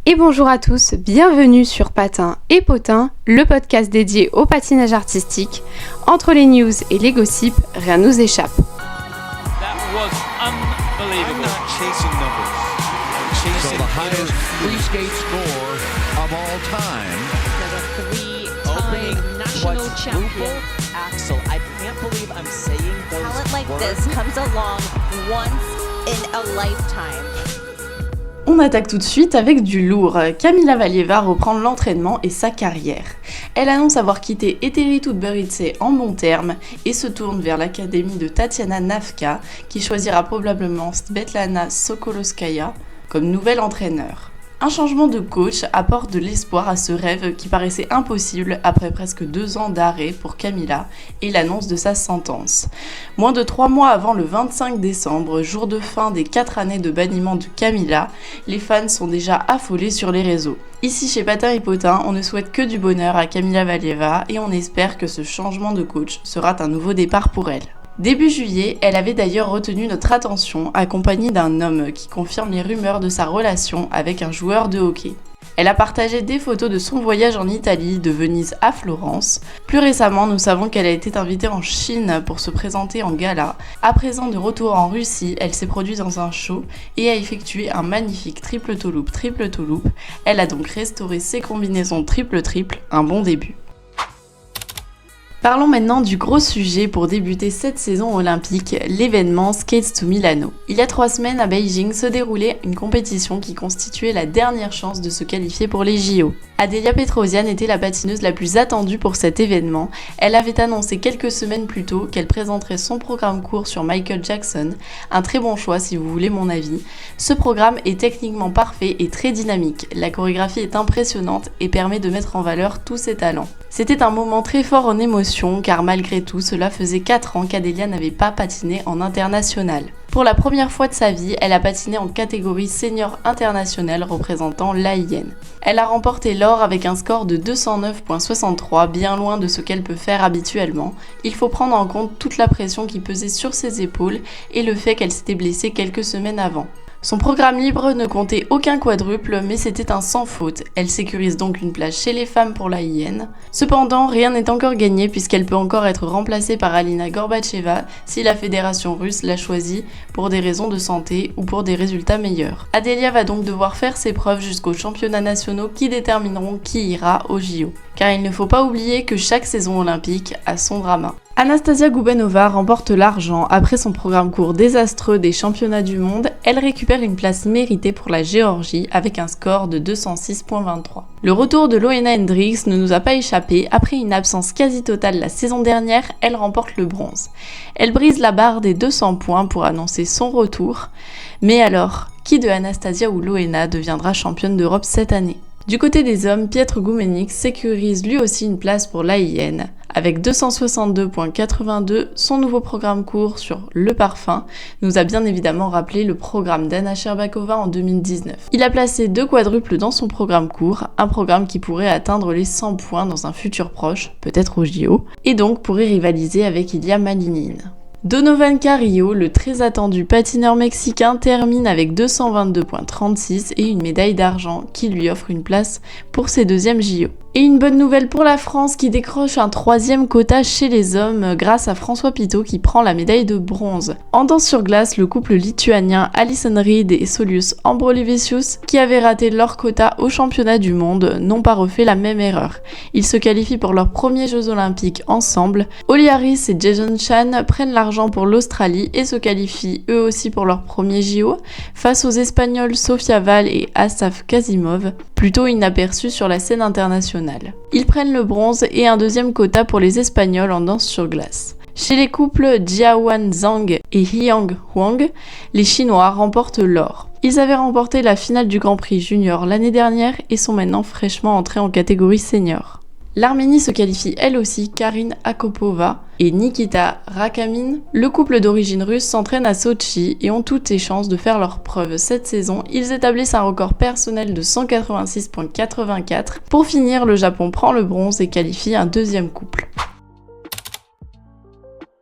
Et bonjour à tous, bienvenue sur Patin et Potin, le podcast dédié au patinage artistique. Entre les news et les gossips, rien ne nous échappe. That was unbelievable. I'm not chasing numbers. I'm chasing the highest free skate score of all time. Three-time national champion. Axel, I can't believe I'm saying those Talent like words. this comes along once in a lifetime. On attaque tout de suite avec du lourd. Kamila Valieva reprend l'entraînement et sa carrière. Elle annonce avoir quitté Eteri Tutberidze en bons termes et se tourne vers l'académie de Tatiana Navka qui choisira probablement Svetlana Sokolowskaia comme nouvel entraîneur. Un changement de coach apporte de l'espoir à ce rêve qui paraissait impossible après presque 2 ans d'arrêt pour Kamila et l'annonce de sa sentence. Moins de 3 mois avant le 25 décembre, jour de fin des 4 années de banniment de Kamila, les fans sont déjà affolés sur les réseaux. Ici chez Patin et Potin, on ne souhaite que du bonheur à Kamila Valieva et on espère que ce changement de coach sera un nouveau départ pour elle. Début juillet, elle avait d'ailleurs retenu notre attention, accompagnée d'un homme qui confirme les rumeurs de sa relation avec un joueur de hockey. Elle a partagé des photos de son voyage en Italie, de Venise à Florence. Plus récemment, nous savons qu'elle a été invitée en Chine pour se présenter en gala. À présent de retour en Russie, elle s'est produite dans un show et a effectué un magnifique triple toe loop. Elle a donc restauré ses combinaisons triple-triple, un bon début. Parlons maintenant du gros sujet pour débuter cette saison olympique, l'événement Skates to Milano. Il y a 3 semaines à Beijing se déroulait une compétition qui constituait la dernière chance de se qualifier pour les JO. Adélia Petrosian était la patineuse la plus attendue pour cet événement. Elle avait annoncé quelques semaines plus tôt qu'elle présenterait son programme court sur Michael Jackson, un très bon choix si vous voulez mon avis. Ce programme est techniquement parfait et très dynamique. La chorégraphie est impressionnante et permet de mettre en valeur tous ses talents. C'était un moment très fort en émotion car malgré tout, cela faisait 4 ans qu'Adélia n'avait pas patiné en international. Pour la première fois de sa vie, elle a patiné en catégorie senior internationale représentant l'AIN. Elle a remporté l'or avec un score de 209,63, bien loin de ce qu'elle peut faire habituellement. Il faut prendre en compte toute la pression qui pesait sur ses épaules et le fait qu'elle s'était blessée quelques semaines avant. Son programme libre ne comptait aucun quadruple, mais c'était un sans faute. Elle sécurise donc une place chez les femmes pour l'AIN. Cependant, rien n'est encore gagné puisqu'elle peut encore être remplacée par Alina Gorbacheva si la fédération russe l'a choisie pour des raisons de santé ou pour des résultats meilleurs. Adélia va donc devoir faire ses preuves jusqu'aux championnats nationaux qui détermineront qui ira au JO. Car il ne faut pas oublier que chaque saison olympique a son drama. Anastasia Gubenova remporte l'argent après son programme court désastreux des championnats du monde. Elle récupère une place méritée pour la Géorgie avec un score de 206,23. Le retour de Loena Hendricks ne nous a pas échappé. Après une absence quasi totale la saison dernière, elle remporte le bronze. Elle brise la barre des 200 points pour annoncer son retour. Mais alors, qui de Anastasia ou Loena deviendra championne d'Europe cette année ? Du côté des hommes, Piotr Gumeniks sécurise lui aussi une place pour l'AIN. Avec 262,82, son nouveau programme court sur le parfum nous a bien évidemment rappelé le programme d'Anna Sherbakova en 2019. Il a placé 2 quadruples dans son programme court, un programme qui pourrait atteindre les 100 points dans un futur proche, peut-être au JO, et donc pourrait rivaliser avec Ilya Malinin. Donovan Carrillo, le très attendu patineur mexicain, termine avec 222,36 et une médaille d'argent qui lui offre une place pour ses 2e JO. Et une bonne nouvelle pour la France qui décroche un 3e quota chez les hommes grâce à François Pitot qui prend la médaille de bronze. En danse sur glace, le couple lituanien Alison Reed et Saulius Ambrolivicius, qui avaient raté leur quota au championnat du monde, n'ont pas refait la même erreur. Ils se qualifient pour leurs premiers Jeux Olympiques ensemble. Oli Harris et Jason Chan prennent l'argent pour l'Australie et se qualifient eux aussi pour leurs premiers JO face aux Espagnols Sofia Val et Asaf Kazimov, plutôt inaperçus sur la scène internationale. Ils prennent le bronze et un 2e quota pour les Espagnols en danse sur glace. Chez les couples Jiawan Zhang et Hyang Huang, les Chinois remportent l'or. Ils avaient remporté la finale du Grand Prix Junior l'année dernière et sont maintenant fraîchement entrés en catégorie senior. L'Arménie se qualifie elle aussi, Karine Akopova et Nikita Rakamin. Le couple d'origine russe s'entraîne à Sochi et ont toutes les chances de faire leurs preuves cette saison. Ils établissent un record personnel de 186,84. Pour finir, le Japon prend le bronze et qualifie un 2e couple.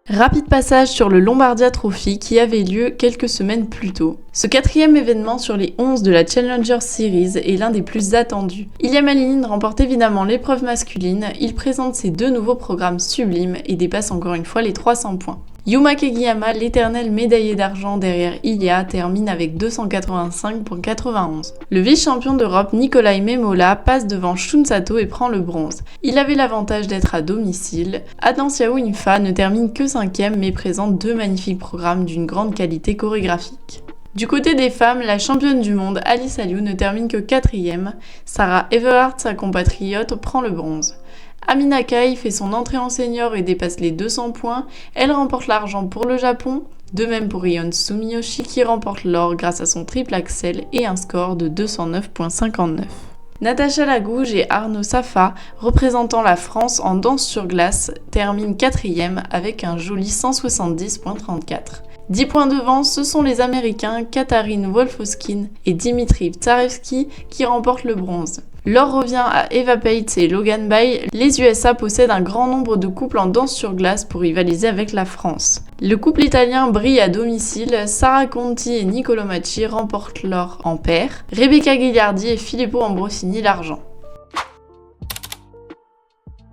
Rapide passage sur le Lombardia Trophy qui avait lieu quelques semaines plus tôt. Ce 4e événement sur les 11 de la Challenger Series est l'un des plus attendus. Ilya Malinin remporte évidemment l'épreuve masculine, il présente ses 2 nouveaux programmes sublimes et dépasse encore une fois les 300 points. Yuma Kagiyama, l'éternel médaillé d'argent derrière Ilya, termine avec 285,91. Le vice-champion d'Europe Nikolai Memola passe devant Shun Sato et prend le bronze. Il avait l'avantage d'être à domicile. Adam Siaou-Infa ne termine que 5e mais présente 2 magnifiques programmes d'une grande qualité chorégraphique. Du côté des femmes, la championne du monde Alice Aliou ne termine que 4e. Sarah Everhart, sa compatriote, prend le bronze. Amina Kai fait son entrée en senior et dépasse les 200 points. Elle remporte l'argent pour le Japon. De même pour Rion Sumiyoshi qui remporte l'or grâce à son triple axel et un score de 209,59. Natacha Lagouge et Arnaud Safa, représentant la France en danse sur glace, terminent 4e avec un joli 170,34. 10 points devant, ce sont les Américains Katharine Wolfoskin et Dimitri Tsarevski qui remportent le bronze. L'or revient à Eva Pates et Logan Bay. Les USA possèdent un grand nombre de couples en danse sur glace pour rivaliser avec la France. Le couple italien brille à domicile. Sara Conti et Niccolò Macci remportent l'or en paire. Rebecca Gagliardi et Filippo Ambrosini l'argent.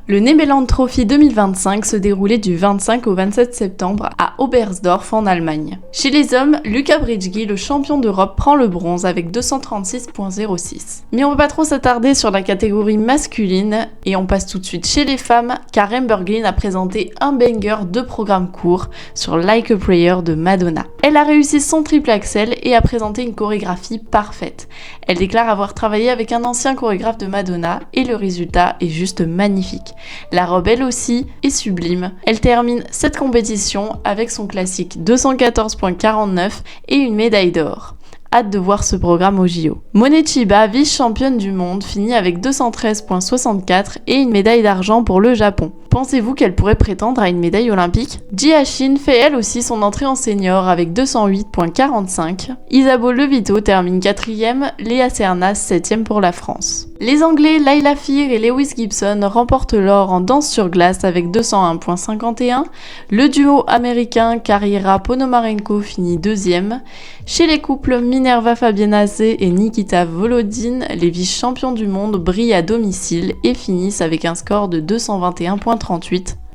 Le Nebeland Trophy 2025 se déroulait du 25 au 27 septembre à Oberstdorf en Allemagne. Chez les hommes, Luka Bridggi, le champion d'Europe, prend le bronze avec 236,06. Mais on va pas trop s'attarder sur la catégorie masculine et on passe tout de suite chez les femmes car Amber Glynn a présenté un banger de programme court sur Like a Prayer de Madonna. Elle a réussi son triple axel et a présenté une chorégraphie parfaite. Elle déclare avoir travaillé avec un ancien chorégraphe de Madonna et le résultat est juste magnifique. La robe elle aussi est sublime. Elle termine cette compétition avec son classique 214,49 et une médaille d'or. Hâte de voir ce programme au JO. Monet Chiba, vice-championne du monde, finit avec 213,64 et une médaille d'argent pour le Japon. Pensez-vous qu'elle pourrait prétendre à une médaille olympique ? Jia Shin fait elle aussi son entrée en senior avec 208,45. Isabeau Levito termine 4e, Léa Cernas 7e pour la France. Les Anglais Laila Fear et Lewis Gibson remportent l'or en danse sur glace avec 201,51. Le duo américain Karira Ponomarenko finit 2e. Chez les couples Minerva Fabianase et Nikita Volodine, les vice-champions du monde brillent à domicile et finissent avec un score de 221,38.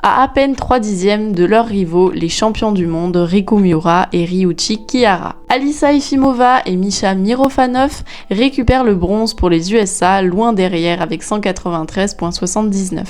À peine 3/10 de leurs rivaux, les champions du monde Riku Miura et Ryuichi Kihara. Alisa Efimova et Misha Mirofanov récupèrent le bronze pour les USA, loin derrière avec 193,79.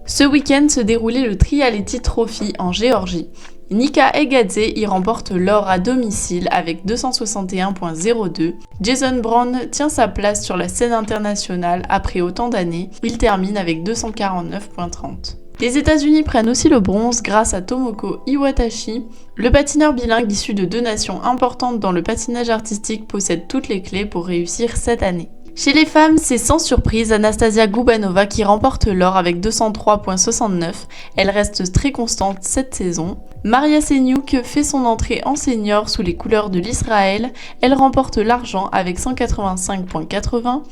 Ce week-end se déroulait le Trialeti Trophy en Géorgie. Nika Egadze y remporte l'or à domicile avec 261,02. Jason Brown tient sa place sur la scène internationale après autant d'années. Il termine avec 249,30. Les États-Unis prennent aussi le bronze grâce à Tomoko Iwatashi. Le patineur bilingue issu de 2 nations importantes dans le patinage artistique possède toutes les clés pour réussir cette année. Chez les femmes, c'est sans surprise Anastasia Gubanova qui remporte l'or avec 203,69. Elle reste très constante cette saison. Maria Seniuk fait son entrée en senior sous les couleurs de l'Israël. Elle remporte l'argent avec 185,80.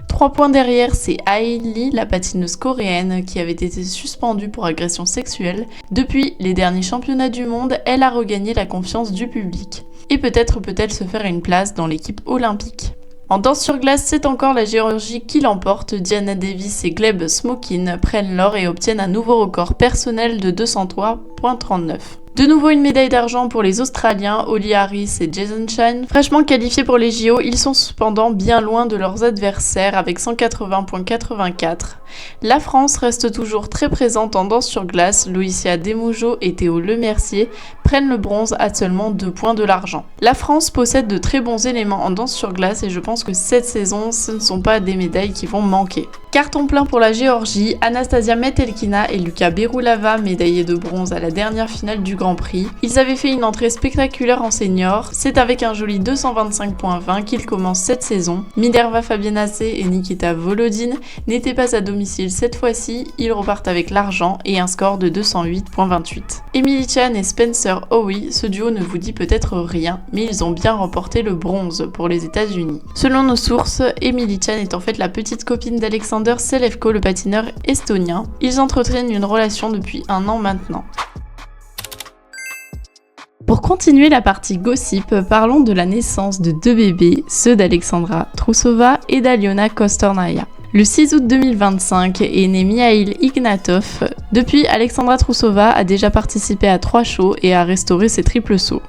3 points derrière, c'est Ae Lee, la patineuse coréenne, qui avait été suspendue pour agression sexuelle. Depuis les derniers championnats du monde, elle a regagné la confiance du public. Et peut-être peut-elle se faire une place dans l'équipe olympique. En danse sur glace, c'est encore la Géorgie qui l'emporte. Diana Davis et Gleb Smokin prennent l'or et obtiennent un nouveau record personnel de 203,39. De nouveau une médaille d'argent pour les Australiens, Holly Harris et Jason Shine. Fraîchement qualifiés pour les JO, ils sont cependant bien loin de leurs adversaires avec 180,84. La France reste toujours très présente en danse sur glace. Loïcia Desmougeot et Théo Lemercier prennent le bronze à seulement 2 points de l'argent. La France possède de très bons éléments en danse sur glace et je pense que cette saison, ce ne sont pas des médailles qui vont manquer. Carton plein pour la Géorgie, Anastasia Metelkina et Luca Berulava, médaillés de bronze à la dernière finale du Grand Prix. Ils avaient fait une entrée spectaculaire en senior. C'est avec un joli 225,20 qu'ils commencent cette saison. Minerva Fabianase et Nikita Volodine n'étaient pas à domicile cette fois-ci. Ils repartent avec l'argent et un score de 208,28. Emily Chan et Spencer patineurs, oh oui, ce duo ne vous dit peut-être rien, mais ils ont bien remporté le bronze pour les États-Unis. Selon nos sources, Emily Chan est en fait la petite copine d'Alexander Selevko, le patineur estonien. Ils entretiennent une relation depuis 1 an maintenant. Pour continuer la partie gossip, parlons de la naissance de 2 bébés, ceux d'Alexandra Trusova et d'Aliona Kostornaia. Le 6 août 2025 est né Mihail Ignatov. Depuis, Alexandra Trusova a déjà participé à 3 shows et a restauré ses triples sauts.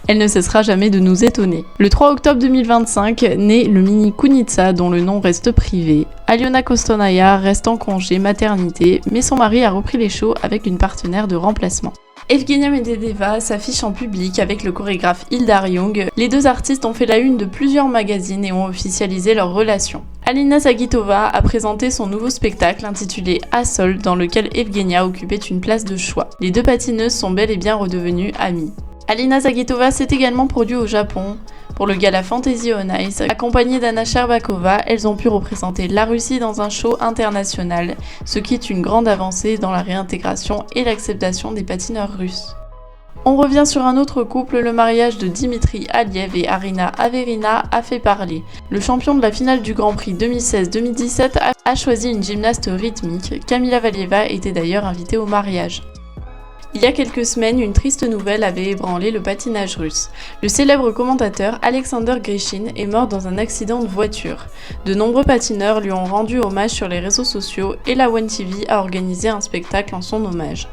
Elle ne cessera jamais de nous étonner. Le 3 octobre 2025 naît le mini Kunitsa dont le nom reste privé. Aliona Kostornaia reste en congé maternité, mais son mari a repris les shows avec une partenaire de remplacement. Evgenia Medvedeva s'affiche en public avec le chorégraphe Ildar Young. Les 2 artistes ont fait la une de plusieurs magazines et ont officialisé leur relation. Alina Zagitova a présenté son nouveau spectacle intitulé Assault dans lequel Evgenia occupait une place de choix. Les 2 patineuses sont bel et bien redevenues amies. Alina Zagitova s'est également produite au Japon pour le gala Fantasy on Ice. Accompagnée d'Anna Sherbakova, elles ont pu représenter la Russie dans un show international, ce qui est une grande avancée dans la réintégration et l'acceptation des patineurs russes. On revient sur un autre couple, le mariage de Dimitri Aliev et Arina Averina a fait parler. Le champion de la finale du Grand Prix 2016-2017 a choisi une gymnaste rythmique. Kamila Valieva était d'ailleurs invitée au mariage. Il y a quelques semaines, une triste nouvelle avait ébranlé le patinage russe. Le célèbre commentateur Alexander Grishin est mort dans un accident de voiture. De nombreux patineurs lui ont rendu hommage sur les réseaux sociaux et la One TV a organisé un spectacle en son hommage.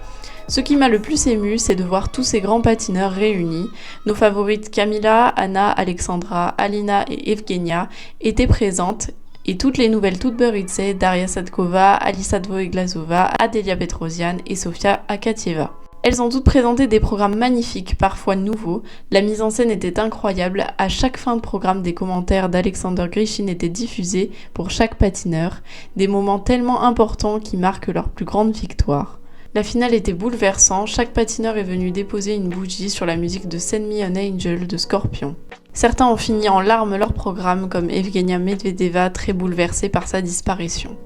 Ce qui m'a le plus ému, c'est de voir tous ces grands patineurs réunis. Nos favorites Kamila, Anna, Alexandra, Alina et Evgenia étaient présentes. Et toutes les nouvelles Tutberidze, Daria Sadkova, Alisa Dvoeglazova, Adelia Petrosian et Sofia Akatieva. Elles ont toutes présenté des programmes magnifiques, parfois nouveaux. La mise en scène était incroyable. À chaque fin de programme, des commentaires d'Alexander Grishin étaient diffusés pour chaque patineur. Des moments tellement importants qui marquent leur plus grande victoire. La finale était bouleversante. Chaque patineur est venu déposer une bougie sur la musique de Send Me an Angel de Scorpion. Certains ont fini en larmes leur programme, comme Evgenia Medvedeva, très bouleversée par sa disparition.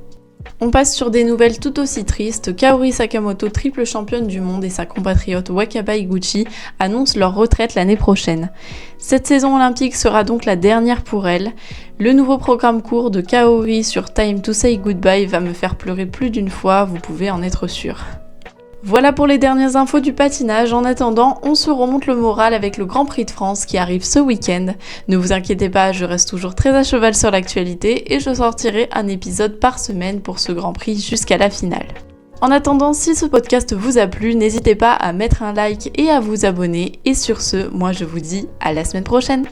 On passe sur des nouvelles tout aussi tristes. Kaori Sakamoto, triple championne du monde, et sa compatriote Wakaba Iguchi annoncent leur retraite l'année prochaine. Cette saison olympique sera donc la dernière pour elle. Le nouveau programme court de Kaori sur Time to Say Goodbye va me faire pleurer plus d'une fois, vous pouvez en être sûr. Voilà pour les dernières infos du patinage. En attendant, on se remonte le moral avec le Grand Prix de France qui arrive ce week-end. Ne vous inquiétez pas, je reste toujours très à cheval sur l'actualité et je sortirai un épisode par semaine pour ce Grand Prix jusqu'à la finale. En attendant, si ce podcast vous a plu, n'hésitez pas à mettre un like et à vous abonner. Et sur ce, moi je vous dis à la semaine prochaine.